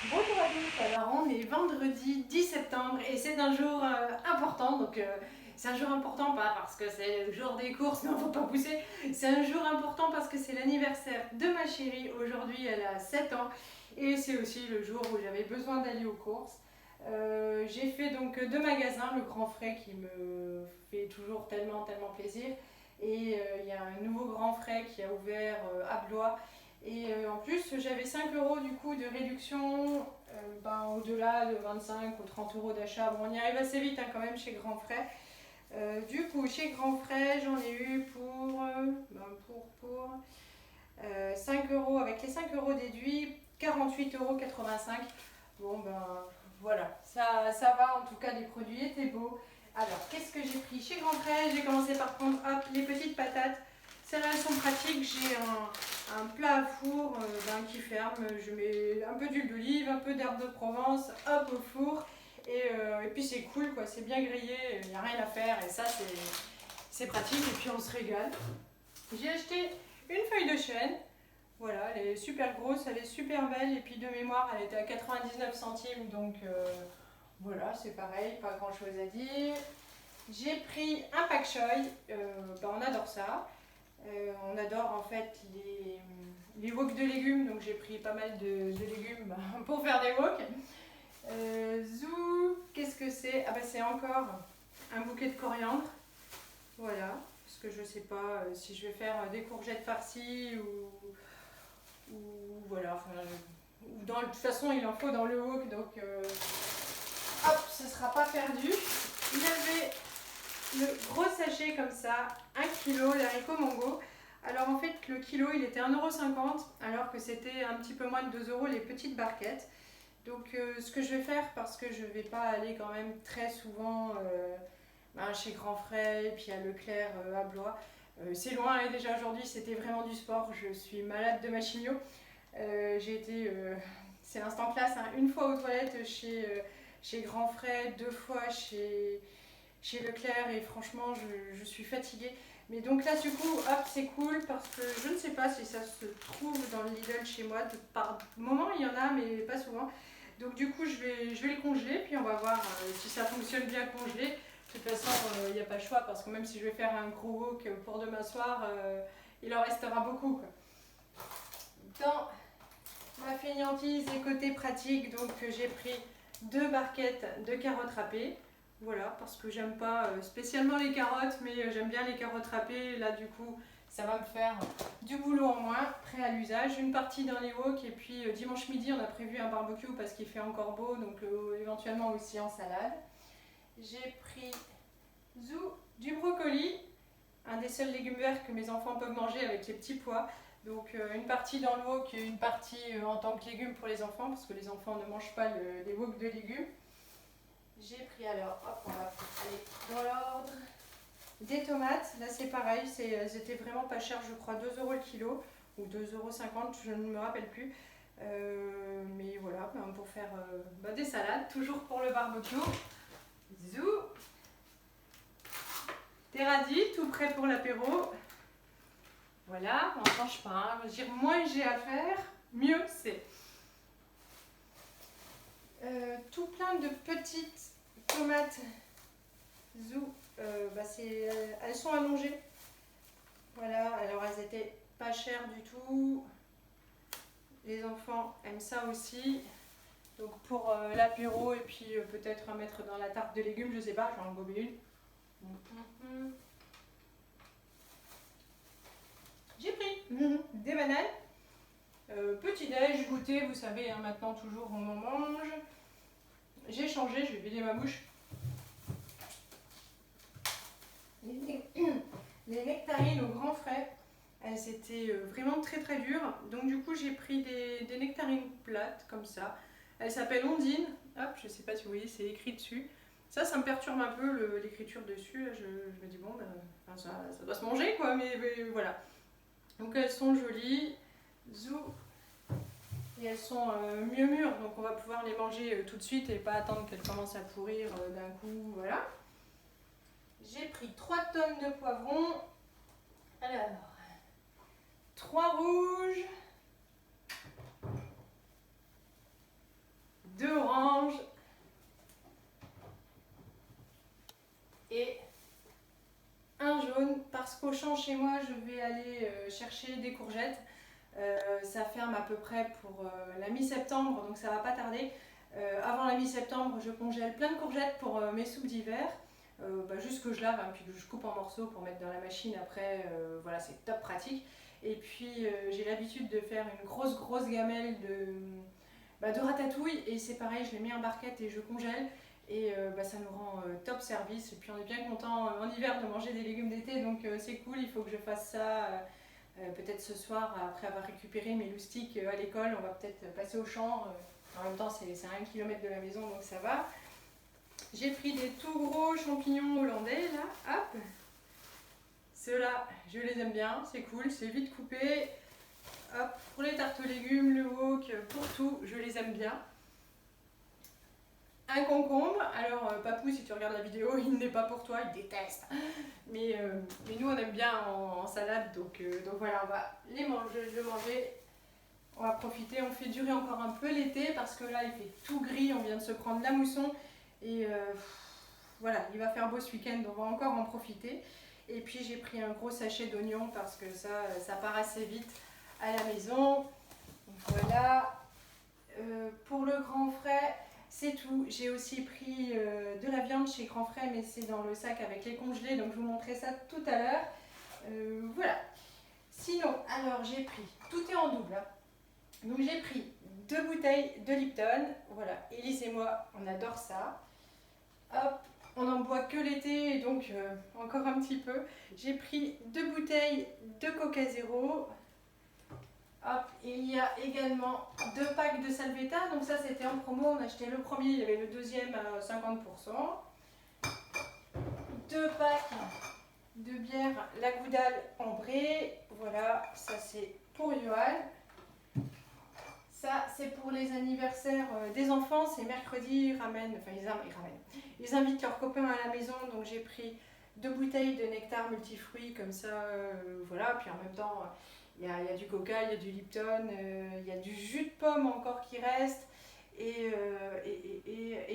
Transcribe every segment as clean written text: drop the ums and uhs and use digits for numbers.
Bonjour à tous, alors on est vendredi 10 septembre et c'est un jour important, donc c'est un jour important pas parce que c'est le jour des courses, non faut pas pousser, c'est un jour important parce que c'est l'anniversaire de ma chérie, aujourd'hui elle a 7 ans et c'est aussi le jour où j'avais besoin d'aller aux courses. J'ai fait donc deux magasins, le Grand Frais qui me fait toujours tellement plaisir et il y a un nouveau Grand Frais qui a ouvert à Blois. Et en plus, j'avais 5 euros du coup de réduction, au-delà de 25 ou 30 euros d'achat. Bon, on y arrive assez vite hein, quand même chez Grand Frais. Du coup, chez Grand Frais, j'en ai eu pour 5 euros, avec les 5 euros déduits, 48,85 euros. Bon, ben voilà, ça va, en tout cas, les produits étaient beaux. Alors, qu'est-ce que j'ai pris chez Grand Frais? J'ai commencé par prendre hop, les petites patates. Celles-là, elles sont pratiques. J'ai un plat à four qui ferme. Je mets un peu d'huile d'olive, un peu d'herbe de Provence, hop, au four. Et puis c'est cool, quoi. C'est bien grillé, il n'y a rien à faire. Et ça, c'est pratique. Et puis on se régale. J'ai acheté une feuille de chêne. Voilà, elle est super grosse, elle est super belle. Et puis de mémoire, elle était à 99 centimes. Donc voilà, c'est pareil, pas grand chose à dire. J'ai pris un pak choy. On adore ça. On adore en fait les woks de légumes, donc j'ai pris pas mal de légumes pour faire des woks. Zou, qu'est-ce que c'est? Ah bah c'est encore un bouquet de coriandre, voilà, parce que je sais pas si je vais faire des courgettes farcies ou voilà, enfin, de toute façon il en faut dans le wok, donc hop, ce sera pas perdu. Il y avait le gros sachet comme ça, 1 kg d'haricots mongo. Alors en fait le kilo il était 1,50 € alors que c'était un petit peu moins de 2 € les petites barquettes. Donc ce que je vais faire, parce que je ne vais pas aller quand même très souvent chez Grand Frais et puis à Leclerc à Blois. C'est loin et déjà aujourd'hui c'était vraiment du sport, je suis malade de machinio. J'ai été, c'est l'instant classe, hein, une fois aux toilettes chez Grand Frais, 2 fois chez Leclerc et franchement je suis fatiguée. Mais donc là du coup hop c'est cool parce que je ne sais pas si ça se trouve dans le Lidl chez moi. Par moment il y en a mais pas souvent. Donc du coup je vais les congeler puis on va voir si ça fonctionne bien congelé. De toute façon il n'y a pas le choix parce que même si je vais faire un gros wok pour demain soir, il en restera beaucoup, quoi. Dans ma fainéantise et côté pratique, donc j'ai pris 2 barquettes de carottes râpées. Voilà, parce que j'aime pas spécialement les carottes, mais j'aime bien les carottes râpées. Là, du coup, ça va me faire du boulot en moins, prêt à l'usage. Une partie dans les woks, et puis dimanche midi, on a prévu un barbecue parce qu'il fait encore beau, donc éventuellement aussi en salade. J'ai pris du brocoli, un des seuls légumes verts que mes enfants peuvent manger avec les petits pois. Donc une partie dans le wok et une partie en tant que légumes pour les enfants, parce que les enfants ne mangent pas les woks de légumes. J'ai pris alors, hop, on va aller dans l'ordre. Des tomates, là c'est pareil, c'était vraiment pas cher, je crois 2 € le kilo, ou 2,50 €, je ne me rappelle plus. Mais voilà, pour faire des salades, toujours pour le barbecue. Zou, des radis, tout prêt pour l'apéro. Voilà, on ne change pas, hein. Je veux dire, moins j'ai à faire, mieux c'est. Tout plein de petites tomates zou. Elles sont allongées. Voilà, alors elles étaient pas chères du tout. Les enfants aiment ça aussi. Donc pour l'apéro et puis peut-être à mettre dans la tarte de légumes, je sais pas, j'en gober une. J'ai pris des bananes. Petit déj, goûter, vous savez, hein, maintenant toujours on en mange. J'ai changé, je vais vider ma bouche. Les nectarines au grand frais, elles étaient vraiment très dures. Donc du coup j'ai pris des nectarines plates comme ça. Elles s'appellent Ondine. Hop, je sais pas si vous voyez, c'est écrit dessus. Ça me perturbe un peu l'écriture dessus. Là, je me dis bon, ça doit se manger quoi, mais voilà. Donc elles sont jolies. Zou. Et elles sont mieux mûres, donc on va pouvoir les manger tout de suite et pas attendre qu'elles commencent à pourrir d'un coup. Voilà. J'ai pris 3 tonnes de poivrons. Alors, 3 rouges. qu'au champ chez moi, je vais aller chercher des courgettes. Ça ferme à peu près pour la mi-septembre, donc ça va pas tarder. Avant la mi-septembre, je congèle plein de courgettes pour mes soupes d'hiver. Juste que je lave, hein, puis que je coupe en morceaux pour mettre dans la machine après. Voilà, c'est top pratique. Et puis j'ai l'habitude de faire une grosse gamelle de ratatouille. Et c'est pareil, je les mets en barquette et je congèle. Et ça nous rend top service. Et puis on est bien content en hiver de manger des légumes d'été, donc c'est cool. Il faut que je fasse ça peut-être ce soir après avoir récupéré mes loustiques à l'école. On va peut-être passer au champ. En même temps, c'est à 1 km de la maison, donc ça va. J'ai pris des tout gros champignons hollandais là. Hop. Ceux-là, je les aime bien. C'est cool, c'est vite coupé. Hop. Pour les tartes aux légumes, le wok, pour tout, je les aime bien. Un concombre, alors Papou, si tu regardes la vidéo, il n'est pas pour toi, il déteste. Mais nous on aime bien en salade, donc voilà, on va le manger. On va profiter, on fait durer encore un peu l'été parce que là il fait tout gris, on vient de se prendre la mousson. Et voilà, il va faire beau ce week-end, on va encore en profiter. Et puis j'ai pris un gros sachet d'oignons parce que ça part assez vite à la maison. Voilà. Pour le grand frais, c'est tout. J'ai aussi pris de la viande chez Grand Frais, mais c'est dans le sac avec les congelés, donc je vous montrerai ça tout à l'heure. Voilà. Sinon, alors j'ai pris, tout est en double, hein. Donc j'ai pris 2 bouteilles de Lipton. Voilà, Élise et moi, on adore ça. Hop, on n'en boit que l'été, donc encore un petit peu. J'ai pris 2 bouteilles de Coca Zéro. Hop, il y a également 2 packs de Salvetta, donc ça c'était en promo, on achetait le premier, il y avait le deuxième à 50%. 2 packs de bière La Goudale ambrée, voilà, ça c'est pour Johan. Ça c'est pour les anniversaires des enfants, c'est mercredi, ils ramènent, ils invitent leurs copains à la maison, donc j'ai pris 2 bouteilles de nectar multifruits comme ça, voilà, puis en même temps... Il y a du coca, il y a du Lipton, il y a du jus de pomme encore qui reste. Et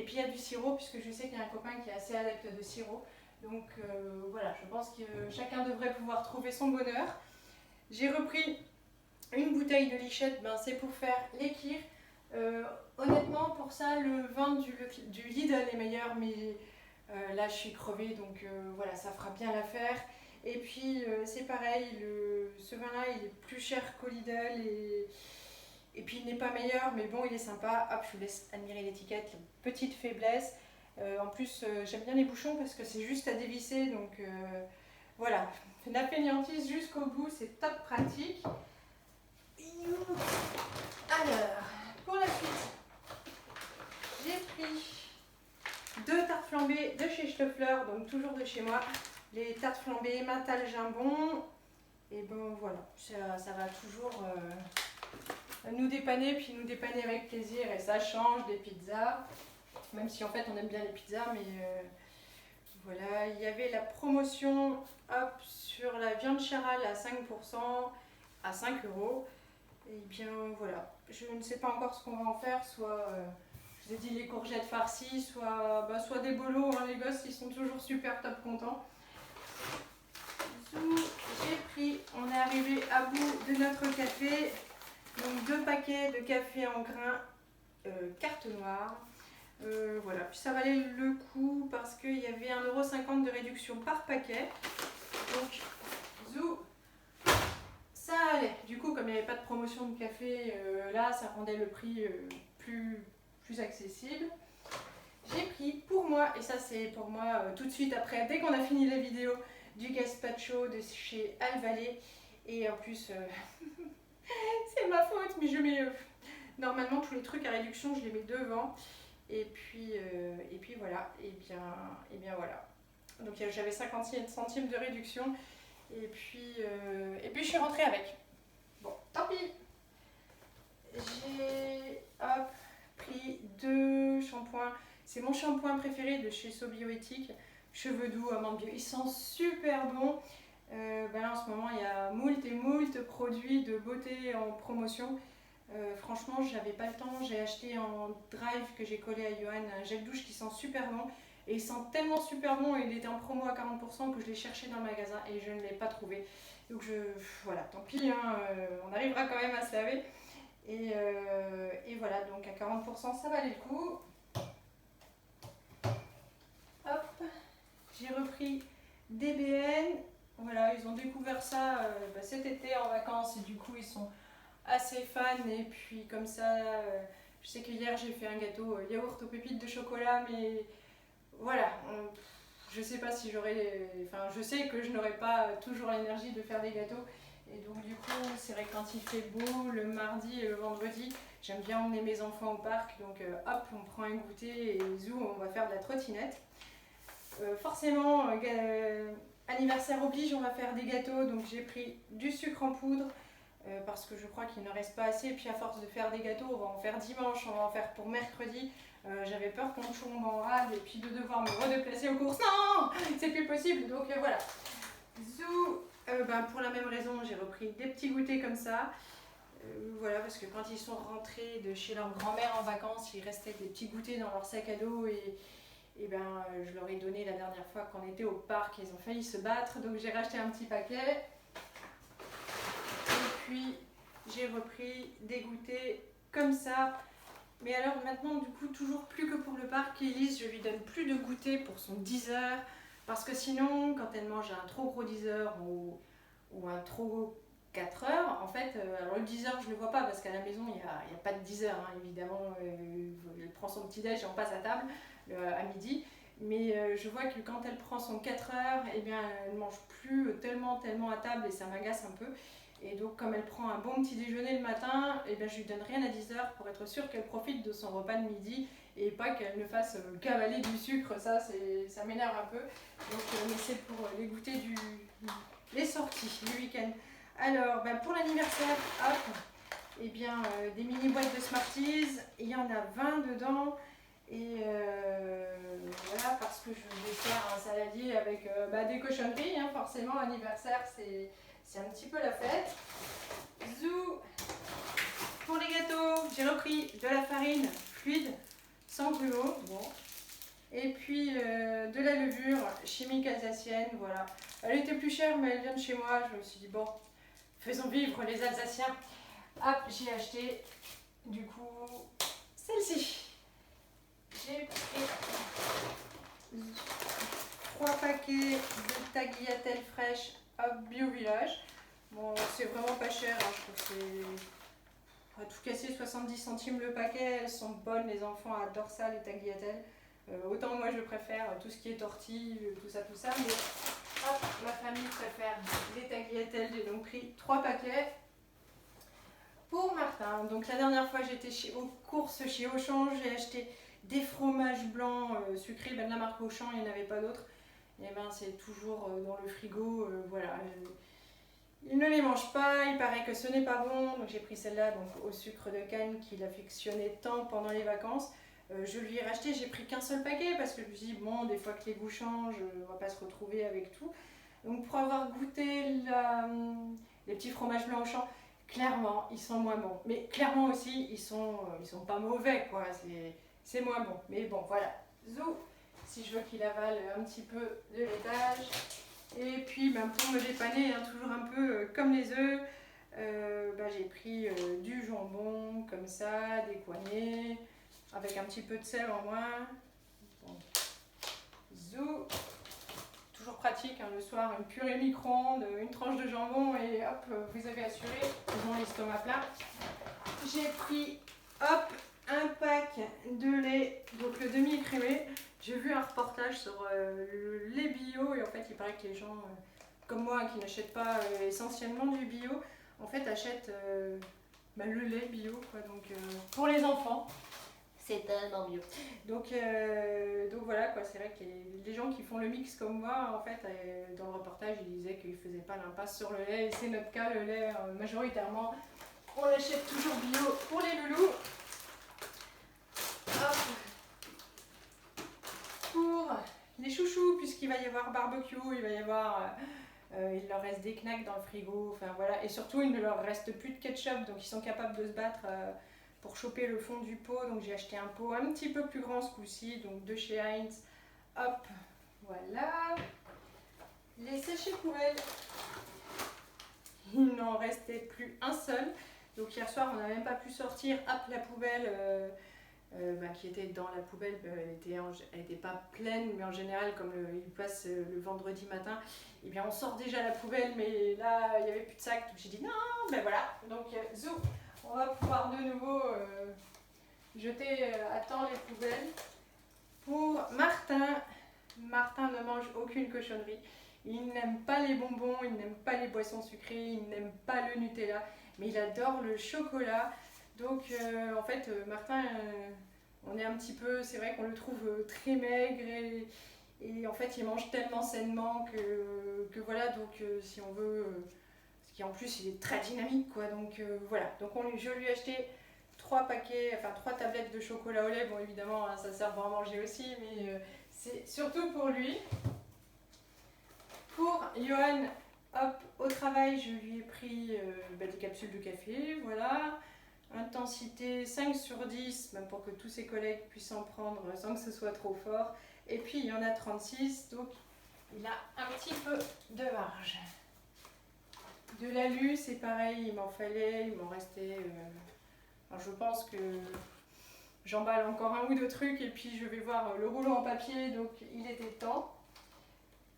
puis il y a du sirop, puisque je sais qu'il y a un copain qui est assez adepte de sirop. Donc voilà, je pense que chacun devrait pouvoir trouver son bonheur. J'ai repris une bouteille de lichette, c'est pour faire les kirs. Honnêtement, pour ça, le vin du Lidl est meilleur, mais là je suis crevée, donc voilà, ça fera bien l'affaire. Et puis c'est pareil, ce vin-là il est plus cher qu'au Lidl et puis il n'est pas meilleur, mais bon il est sympa. Hop, je vous laisse admirer l'étiquette, petite faiblesse. En plus j'aime bien les bouchons parce que c'est juste à dévisser, donc voilà, la fainéantise jusqu'au bout, c'est top pratique. Alors, pour la suite, j'ai pris 2 tartes flambées de chez Stoffler, donc toujours de chez moi. Les tartes flambées Matal Jambon, et bon voilà, ça va toujours nous dépanner, puis nous dépanner avec plaisir, et ça change des pizzas, même si en fait on aime bien les pizzas, mais voilà, il y avait la promotion hop, sur la viande charal à 5% à 5 €, et bien voilà, je ne sais pas encore ce qu'on va en faire, soit... je vous ai dit les courgettes farcies, soit des bolos, hein, les gosses ils sont toujours super top contents. J'ai pris, on est arrivé à bout de notre café, donc 2 paquets de café en grains carte noire. Voilà, puis ça valait le coup parce qu'il y avait 1,50 € de réduction par paquet. Donc, zou, ça allait. Du coup, comme il n'y avait pas de promotion de café, là, ça rendait le prix plus accessible. J'ai pris pour moi, et ça c'est pour moi tout de suite après, dès qu'on a fini la vidéo, du gazpacho de chez Alvalé. Et en plus, c'est ma faute, mais je mets... normalement, tous les trucs à réduction, je les mets devant. Et puis voilà, et bien voilà. Donc j'avais 50 centimes de réduction. Et puis je suis rentrée avec. Bon, tant pis. J'ai pris 2 shampoings. C'est mon shampoing préféré de chez Sobioéthique. Cheveux doux, amandes bio. Ils sont super bons. Là en ce moment il y a moult produits de beauté en promotion. Franchement j'avais pas le temps. J'ai acheté en drive que j'ai collé à Johan un gel douche qui sent super bon. Et il sent tellement super bon, il était en promo à 40% que je l'ai cherché dans le magasin et je ne l'ai pas trouvé. Donc voilà, tant pis, hein, on arrivera quand même à se laver. Et voilà, donc à 40% ça valait le coup. Hop, j'ai repris DBN. Voilà, ils ont découvert ça cet été en vacances et du coup ils sont assez fans. Et puis comme ça, je sais que hier j'ai fait un gâteau yaourt aux pépites de chocolat, mais voilà, je sais pas si j'aurais. Enfin, je sais que je n'aurai pas toujours l'énergie de faire des gâteaux. Et donc, du coup, c'est vrai que quand il fait beau, le mardi et le vendredi, j'aime bien emmener mes enfants au parc. Donc, hop, on prend un goûter et zou, on va faire de la trottinette. Forcément, anniversaire oblige, on va faire des gâteaux. Donc, j'ai pris du sucre en poudre parce que je crois qu'il ne reste pas assez. Et puis, à force de faire des gâteaux, on va en faire dimanche, on va en faire pour mercredi. J'avais peur qu'on tombe en rade et puis de devoir me redéplacer aux courses. Non, c'est plus possible. Donc voilà. Zou, pour la même raison, j'ai repris des petits goûters comme ça. Voilà, parce que quand ils sont rentrés de chez leur grand-mère en vacances, il restait des petits goûters dans leur sac à dos je leur ai donné la dernière fois qu'on était au parc. Ils ont failli se battre, donc j'ai racheté un petit paquet. Et puis j'ai repris des goûters comme ça. Mais alors maintenant, du coup, toujours plus que pour le parc, Elise, je lui donne plus de goûter pour son 10 heures. Parce que sinon, quand elle mange un trop gros 10 heures ou un trop gros 4 heures, en fait, alors le 10 heures, je ne le vois pas parce qu'à la maison, il n'y a pas de 10 heures, hein, évidemment. Elle prend son petit déj et on passe à table à midi. Mais je vois que quand elle prend son 4 heures, eh bien, elle ne mange plus tellement à table et ça m'agace un peu. Et donc, comme elle prend un bon petit déjeuner le matin, eh bien, je lui donne rien à 10 heures pour être sûre qu'elle profite de son repas de midi et pas qu'elle ne fasse cavaler du sucre. Ça m'énerve un peu. Donc, mais c'est pour les goûters les sorties, le week-end. Alors, pour l'anniversaire, hop, eh bien, des mini boîtes de Smarties. Il y en a 20 dedans. Et voilà, parce que je vais faire un saladier avec des cochonneries, hein, forcément, anniversaire, c'est un petit peu la fête. Zou. Pour les gâteaux, j'ai repris de la farine fluide, sans gruau, bon. Et puis de la levure chimique alsacienne, voilà. Elle était plus chère, mais elle vient de chez moi. Je me suis dit, bon, faisons vivre les Alsaciens. Hop, j'ai acheté, du coup, celle-ci. J'ai pris 3 paquets de tagliatelles fraîches Hop Bio Village. Bon, c'est vraiment pas cher, hein. Je trouve que c'est à tout casser 70 centimes le paquet. Elles sont bonnes, les enfants adorent ça, les tagliatelles. Autant moi je préfère tout ce qui est tortilles, tout ça, mais hop, ma famille préfère les tagliatelles. J'ai donc pris 3 paquets pour Martin. Donc la dernière fois j'étais aux courses chez Auchan, j'ai acheté des fromages blancs sucrés, de la marque Auchan, il n'y en avait pas d'autres. Et c'est toujours dans le frigo, voilà. Il ne les mange pas, il paraît que ce n'est pas bon, donc j'ai pris celle-là donc au sucre de canne qu'il affectionnait tant pendant les vacances. Je lui ai racheté, j'ai pris qu'un seul paquet parce que je me suis dit, bon, des fois que les goûts changent, on va pas se retrouver avec tout. Donc pour avoir goûté les petits fromages blancs Auchan, clairement, ils sont moins bons. Mais clairement aussi, ils sont pas mauvais, quoi. C'est moins bon. Mais bon, voilà. Zou, si je veux qu'il avale un petit peu de laitage. Et puis, pour me dépanner, hein, toujours un peu comme les œufs, j'ai pris du jambon, comme ça, des coignets, avec un petit peu de sel en moins. Bon. Zou. Toujours pratique, hein, le soir, une purée micro-ondes, une tranche de jambon et hop, vous avez assuré, ils ont l'estomac plat. J'ai pris, hop, un pack de lait, donc le demi-écrémé. J'ai vu un reportage sur le lait bio et en fait il paraît que les gens comme moi qui n'achètent pas essentiellement du bio, en fait achètent le lait bio, quoi, donc pour les enfants. C'est tellement mieux. Donc voilà, quoi, c'est vrai que les gens qui font le mix comme moi, en fait, dans le reportage, ils disaient qu'ils ne faisaient pas l'impasse sur le lait. Et c'est notre cas, le lait, majoritairement, on l'achète toujours bio pour les loulous. Hop. Pour les chouchous, puisqu'il va y avoir barbecue, il va y avoir... il leur reste des knacks dans le frigo, enfin voilà. Et surtout, il ne leur reste plus de ketchup, donc ils sont capables de se battre... pour choper le fond du pot. Donc j'ai acheté un pot un petit peu plus grand ce coup-ci, donc de chez Heinz, hop, voilà. Les sachets poubelles, il n'en restait plus un seul. Donc hier soir, on n'a même pas pu sortir. Hop, la poubelle qui était dans la poubelle, elle était pas pleine, mais en général, comme il passe le vendredi matin, eh bien on sort déjà la poubelle, mais là, il n'y avait plus de sac. Donc j'ai dit non, ben voilà. Donc zou, on va pouvoir de nouveau jeter à temps les poubelles. Pour Martin, Martin ne mange aucune cochonnerie. Il n'aime pas les bonbons, il n'aime pas les boissons sucrées, il n'aime pas le Nutella, mais il adore le chocolat. Donc en fait, Martin, on est un petit peu, c'est vrai qu'on le trouve très maigre et en fait il mange tellement sainement que voilà, donc si on veut, parce qu'en plus il est très dynamique quoi, donc voilà. Donc je lui ai acheté 3 tablettes de chocolat au lait. Bon évidemment hein, ça sert pour en manger aussi, mais c'est surtout pour lui. Pour Johan, hop, au travail, je lui ai pris des capsules de café, voilà. Intensité 5/10, même pour que tous ses collègues puissent en prendre sans que ce soit trop fort. Et puis il y en a 36, donc il a un petit peu de marge. De l'alu, c'est pareil, il m'en fallait, il m'en restait... Alors je pense que j'emballe encore un ou deux trucs et puis je vais voir le rouleau en papier, donc il était temps.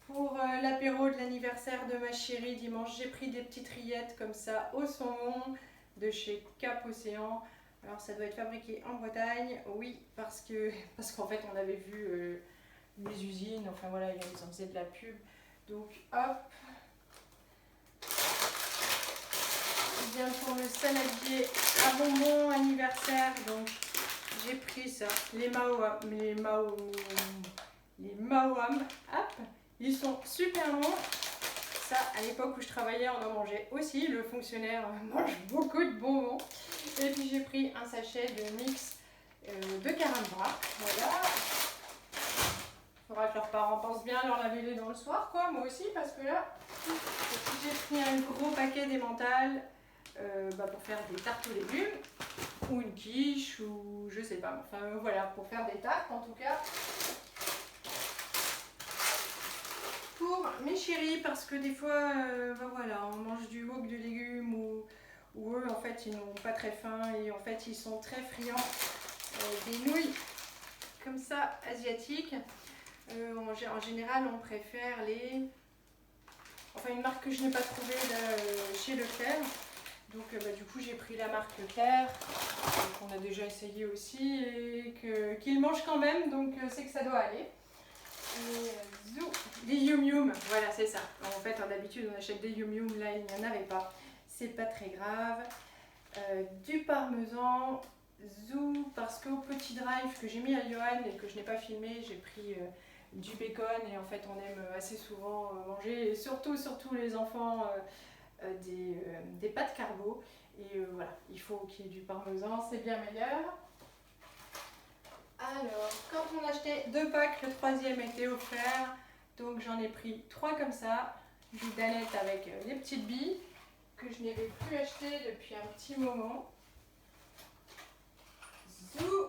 Pour l'apéro de l'anniversaire de ma chérie dimanche, j'ai pris des petites rillettes comme ça au saumon de chez Cap Océan. Alors ça doit être fabriqué en Bretagne, oui, parce qu'en fait on avait vu les usines, enfin voilà, ils en faisaient de la pub. Donc hop. Et bien pour le saladier à bonbons anniversaire, donc j'ai pris ça, les Maoam, hop. Ils sont super bons. Ça, à l'époque où je travaillais, on en mangeait aussi. Le fonctionnaire mange beaucoup de bonbons. Et puis j'ai pris un sachet de mix de carambar. Voilà. Il faudra que leurs parents pensent bien à leur laver les dents le soir, quoi. Moi aussi, parce que là, j'ai pris un gros paquet d'emmental pour faire des tartes aux légumes. Ou une quiche, ou je sais pas. Enfin voilà, pour faire des tartes en tout cas. Pour mes chéris, parce que des fois voilà, on mange du wok de légumes ou eux en fait ils n'ont pas très faim et en fait ils sont très friands des nouilles comme ça asiatiques. En général on préfère une marque que je n'ai pas trouvée chez Leclerc. Donc du coup j'ai pris la marque Leclerc qu'on a déjà essayé aussi et qu'ils mangent quand même, donc c'est que ça doit aller. Des Yum Yum, voilà c'est ça. En fait d'habitude on achète des Yum Yum, là il n'y en avait pas, c'est pas très grave. Du parmesan, zou, parce qu'au petit drive que j'ai mis à Johan et que je n'ai pas filmé, j'ai pris du bacon et en fait on aime assez souvent manger, et surtout les enfants, des pâtes carbo, et voilà, il faut qu'il y ait du parmesan, c'est bien meilleur. Alors, quand on achetait 2 packs, le 3e était offert. Donc j'en ai pris 3 comme ça. Des danettes avec les petites billes que je n'avais plus achetées depuis un petit moment. Zou.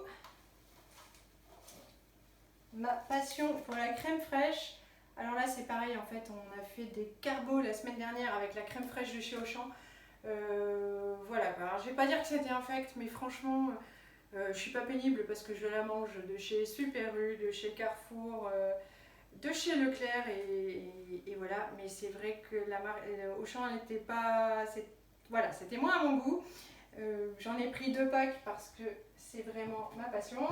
Ma passion pour la crème fraîche. Alors là c'est pareil, en fait on a fait des carbos la semaine dernière avec la crème fraîche de chez Auchan. Voilà, alors je vais pas dire que c'était infect, mais franchement... je suis pas pénible parce que je la mange de chez Super U, de chez Carrefour, de chez Leclerc et voilà. Mais c'est vrai que la marque Auchan n'était pas... Voilà, c'était moins à mon goût. J'en ai pris 2 packs parce que c'est vraiment ma passion.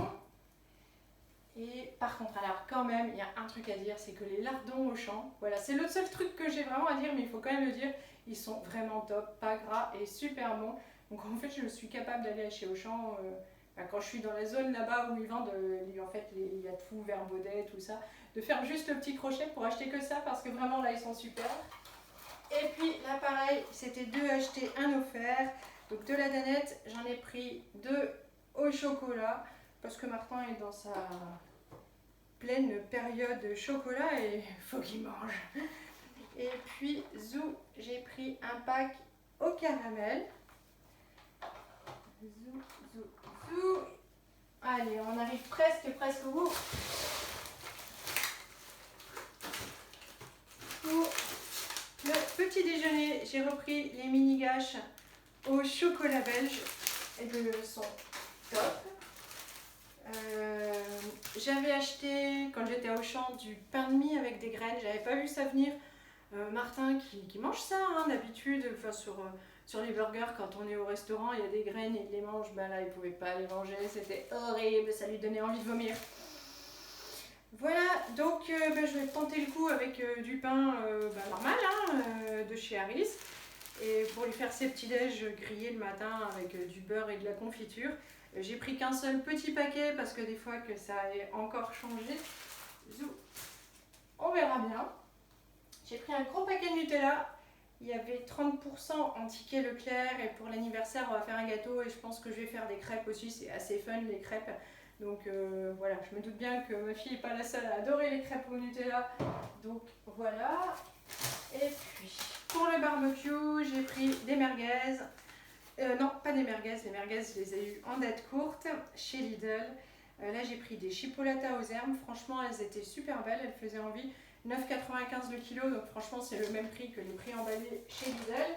Et par contre, alors quand même, il y a un truc à dire, c'est que les lardons Auchan, voilà, c'est le seul truc que j'ai vraiment à dire, mais il faut quand même le dire, ils sont vraiment top, pas gras et super bons. Donc en fait, je suis capable d'aller chez Auchan... quand je suis dans la zone là-bas où ils vendent, en fait, il y a tout, Vert Baudet, tout ça, de faire juste le petit crochet pour acheter que ça, parce que vraiment là ils sont super. Et puis là pareil, c'était 2 achetés, 1 offert. Donc de la danette, j'en ai pris 2 au chocolat, parce que Martin est dans sa pleine période chocolat et il faut qu'il mange. Et puis zou, j'ai pris un pack au caramel. Zou, zou, zou. Allez, on arrive presque au bout. j'ai repris les mini gâches au chocolat belge et elles sont top. J'avais acheté quand j'étais à Auchan du pain de mie avec des graines, j'avais pas vu ça venir. Martin qui mange ça hein, d'habitude, enfin, sur les burgers quand on est au restaurant il y a des graines et il les mange, ben là il pouvait pas les manger, c'était horrible, ça lui donnait envie de vomir. Voilà, donc je vais tenter le coup avec du pain normal hein, de chez Harris. Et pour lui faire ses petits déj grillés le matin avec du beurre et de la confiture. J'ai pris qu'un seul petit paquet parce que des fois que ça ait encore changé. On verra bien. J'ai pris un gros paquet de Nutella. Il y avait 30% en ticket Leclerc et pour l'anniversaire on va faire un gâteau et je pense que je vais faire des crêpes aussi, c'est assez fun les crêpes. Donc voilà, je me doute bien que ma fille n'est pas la seule à adorer les crêpes au Nutella. Donc voilà. Et puis pour le barbecue, j'ai pris des merguez. Non, pas des merguez, les merguez je les ai eues en date courte chez Lidl. Là j'ai pris des chipolatas aux herbes, franchement elles étaient super belles, elles faisaient envie. 9,95 le kilo, donc franchement c'est le même prix que les prix emballés chez Lidl.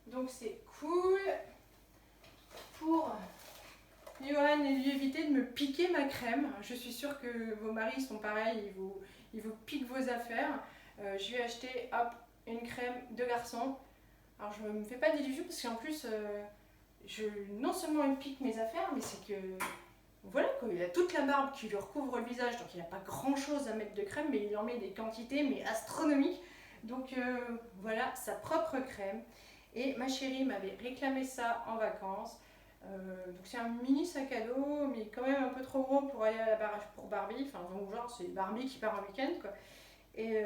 Donc c'est cool. Pour Johan et lui éviter de me piquer ma crème, je suis sûre que vos maris sont pareils, ils vous piquent vos affaires. Je lui ai acheté hop, une crème de garçon. Alors je me fais pas d'illusions parce qu'en plus, non seulement il pique mes affaires, mais c'est que voilà quoi, il a toute la barbe qui lui recouvre le visage, donc il n'a pas grand chose à mettre de crème, mais il en met des quantités mais astronomiques. Donc voilà, sa propre crème. Et ma chérie m'avait réclamé ça en vacances. Donc c'est un mini sac à dos, mais quand même un peu trop gros pour aller à la barrage pour Barbie. Enfin donc genre c'est Barbie qui part en week-end quoi. Et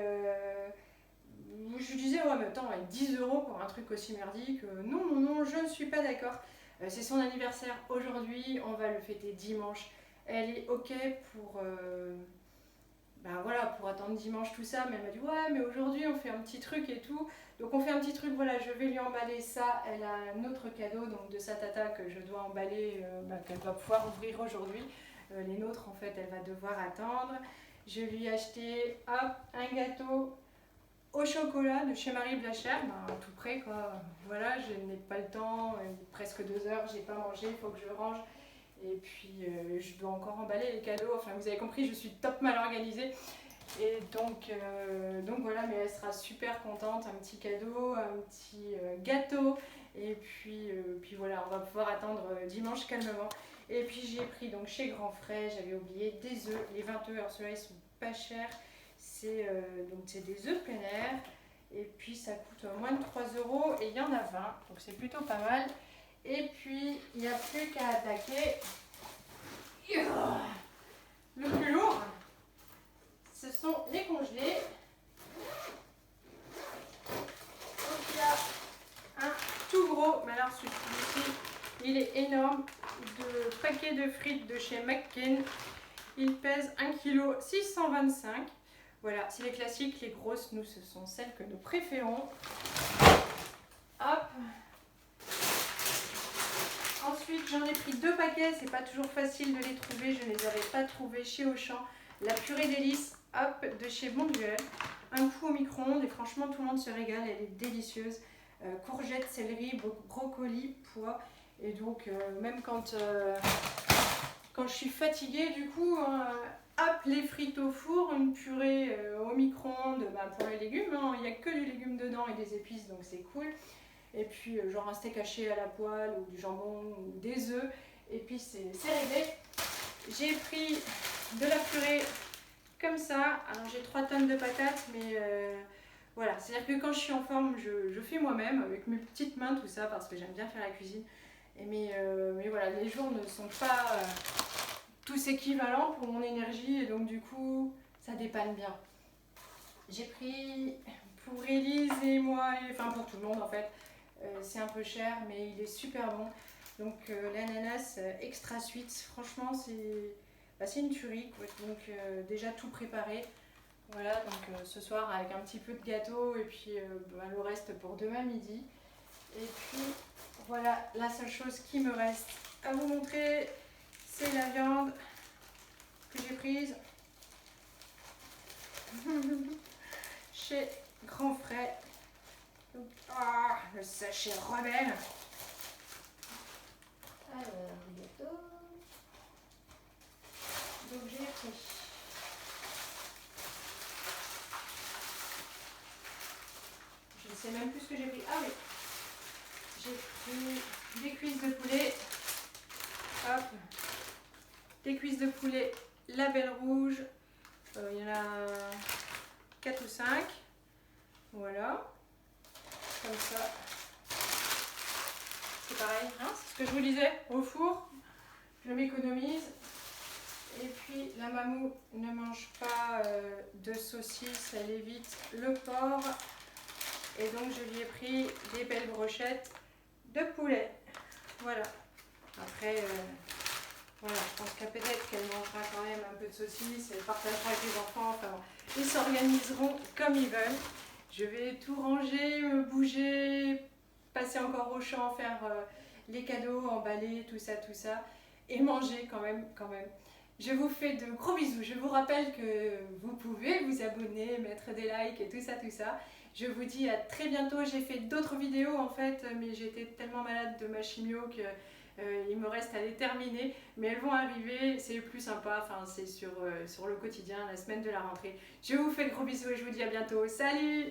je lui disais ouais mais attends, 10 € pour un truc aussi merdique, non, je ne suis pas d'accord. C'est son anniversaire aujourd'hui, on va le fêter dimanche. Elle est ok pour voilà, pour attendre dimanche tout ça, mais elle m'a dit ouais mais aujourd'hui on fait un petit truc et tout. Donc on fait un petit truc, voilà, je vais lui emballer ça. Elle a un autre cadeau donc de sa tata que je dois emballer, qu'elle va pouvoir ouvrir aujourd'hui. Les nôtres en fait elle va devoir attendre. Je lui ai acheté hop, un gâteau au chocolat de chez Marie Blachère, tout près quoi. Voilà, je n'ai pas le temps, presque 2 heures, j'ai pas mangé, il faut que je range. Et puis je dois encore emballer les cadeaux, enfin vous avez compris, je suis top mal organisée. Et donc voilà, mais elle sera super contente, un petit cadeau, un petit gâteau. Et puis voilà, on va pouvoir attendre dimanche calmement. Et puis j'ai pris donc chez Grand Frais, j'avais oublié, des œufs, les 20 œufs, alors ceux-là ils sont pas chers. C'est des œufs plein air. Et puis ça coûte moins de 3 € et il y en a 20, donc c'est plutôt pas mal. Et puis il n'y a plus qu'à attaquer le plus lourd. Ce sont les congelés. Donc il y a un tout gros, mais alors celui-ci, il est énorme, de paquet de frites de chez McCain. Il pèse 1,625 kg. Voilà, c'est les classiques, les grosses, nous ce sont celles que nous préférons. Hop. Ensuite j'en ai pris 2 paquets, c'est pas toujours facile de les trouver, je ne les avais pas trouvés chez Auchan. La purée d'hélice, hop, de chez Bonduel. Un coup au micro-ondes et franchement tout le monde se régale, elle est délicieuse. Courgettes, céleri, brocoli, pois. Et donc même quand je suis fatiguée du coup, hop, les frites au four, une purée au micro-ondes pour les légumes. Hein. Il n'y a que du légume dedans et des épices donc c'est cool. Et puis genre un steak haché à la poêle ou du jambon ou des œufs. Et puis c'est réglé. J'ai pris de la purée comme ça. Alors j'ai 3 tonnes de patates mais voilà. C'est-à-dire que quand je suis en forme je fais moi-même avec mes petites mains tout ça parce que j'aime bien faire la cuisine. Mais voilà, les jours ne sont pas tous équivalents pour mon énergie et donc du coup ça dépanne bien. J'ai pris pour Élise et moi, enfin pour tout le monde en fait, c'est un peu cher mais il est super bon. Donc l'ananas extra sweet, franchement c'est une tuerie quoi. Donc déjà tout préparé. Voilà, donc ce soir avec un petit peu de gâteau et puis le reste pour demain midi. Et puis voilà, la seule chose qui me reste à vous montrer, c'est la viande que j'ai prise chez Grand Frais. Ah, le sachet rebelle. Alors, les gâteaux. Donc j'ai pris. Je ne sais même plus ce que j'ai pris. Ah oui. J'ai pris des cuisses de poulet. Hop. Des cuisses de poulet Label Rouge. Il y en a 4 ou 5. Voilà. Comme ça. C'est pareil. Hein, c'est ce que je vous disais. Au four. Je m'économise. Et puis la mamou ne mange pas de saucisse. Elle évite le porc. Et donc je lui ai pris des belles brochettes de poulet. Voilà. Après, voilà, je pense qu'à peut-être qu'elle mangera quand même un peu de saucisse, elle partagera avec les enfants, enfin bon, ils s'organiseront comme ils veulent. Je vais tout ranger, me bouger, passer encore au champ, faire les cadeaux, emballer, tout ça, et manger quand même. Je vous fais de gros bisous. Je vous rappelle que vous pouvez vous abonner, mettre des likes et tout ça. Je vous dis à très bientôt. J'ai fait d'autres vidéos en fait, mais j'étais tellement malade de ma chimio que il me reste à les terminer. Mais elles vont arriver, c'est plus sympa. Enfin, c'est sur le quotidien, la semaine de la rentrée. Je vous fais de gros bisous et je vous dis à bientôt. Salut!